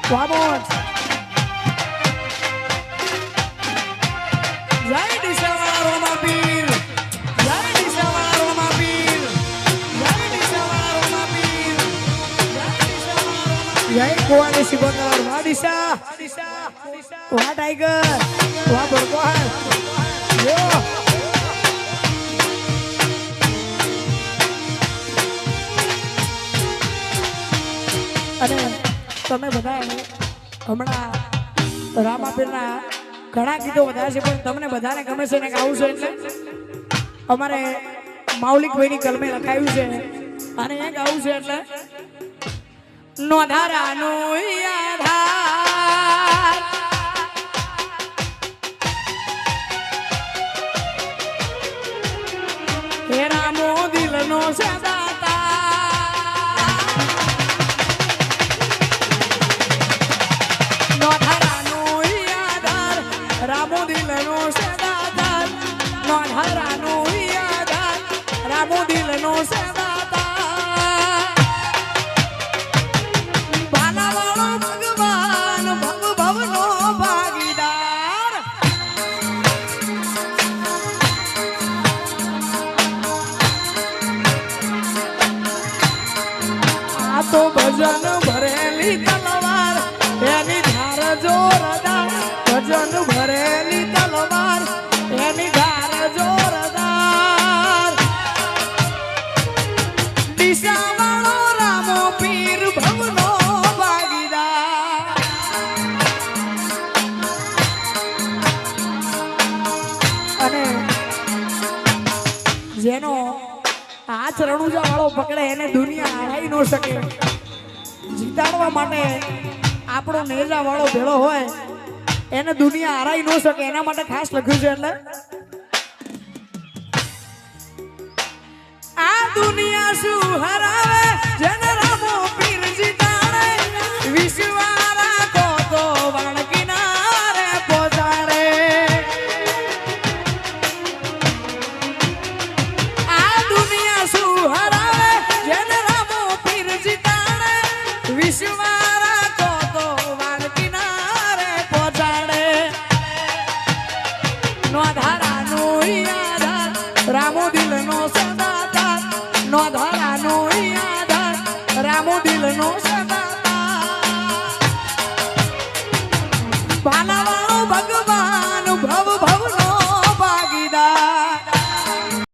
Vamos. Jai Disawara Roma Pir. Jai Disawara Roma Pir. Jai Disawara Roma Pir. Jai Disawara Roma Pir. Jai Kuwani Sibongar Wadisa. Wah Tiger. Wah Berkohan. Yo. અને તમે બધા હમણાં રામાપીરના ઘણા ગીતો બધા છે પણ તમને બધાને ગમે છે ને ગાવું છે એટલે અમારે મૌલિકભાઈની કલમે લખાયું છે અને એ ગાવું છે એટલે નોધારાનો આધાર હે રામો દિલનો સદા રામો દિલનો સદાદાર નોંધારાનો યાદાર રામો દિલનો સદાદાર બાલાવાળો ભગવાન ભવ ભવનો ભાગીદાર આ તો ભજન ભરેલી તલવાર એની ધાર જોરદાર ભજન ભરેલી તલવાર એની ધાર જોરદાર દિશાવાળો રામો પીર ભવનો ભાગીદાર અને જેનો હાથ રણુજા વાળો પકડે એને દુનિયા હારાઈ ન શકે જીતાડવા માટે આપણો નેજા વાળો ભેળો હોય એને દુનિયા હારાઈ ન શકે એના માટે ખાસ લખ્યું છે એટલે આ દુનિયા શું હરાવે જેને રામો પીર જીતાડે વિશ્વા રાખો તો વાળ કિનારે પહોંચાડે આ દુનિયા શું હરાવે જેને રામો પીર જીતાડે વિશ્વા રાખો તો વાળ કિનારે પહોંચાડે નોંધારાનો યાદાર રામો દિલનો સદાદાર નોંધારાનો યાદાર રામો દિલનો સદાદાર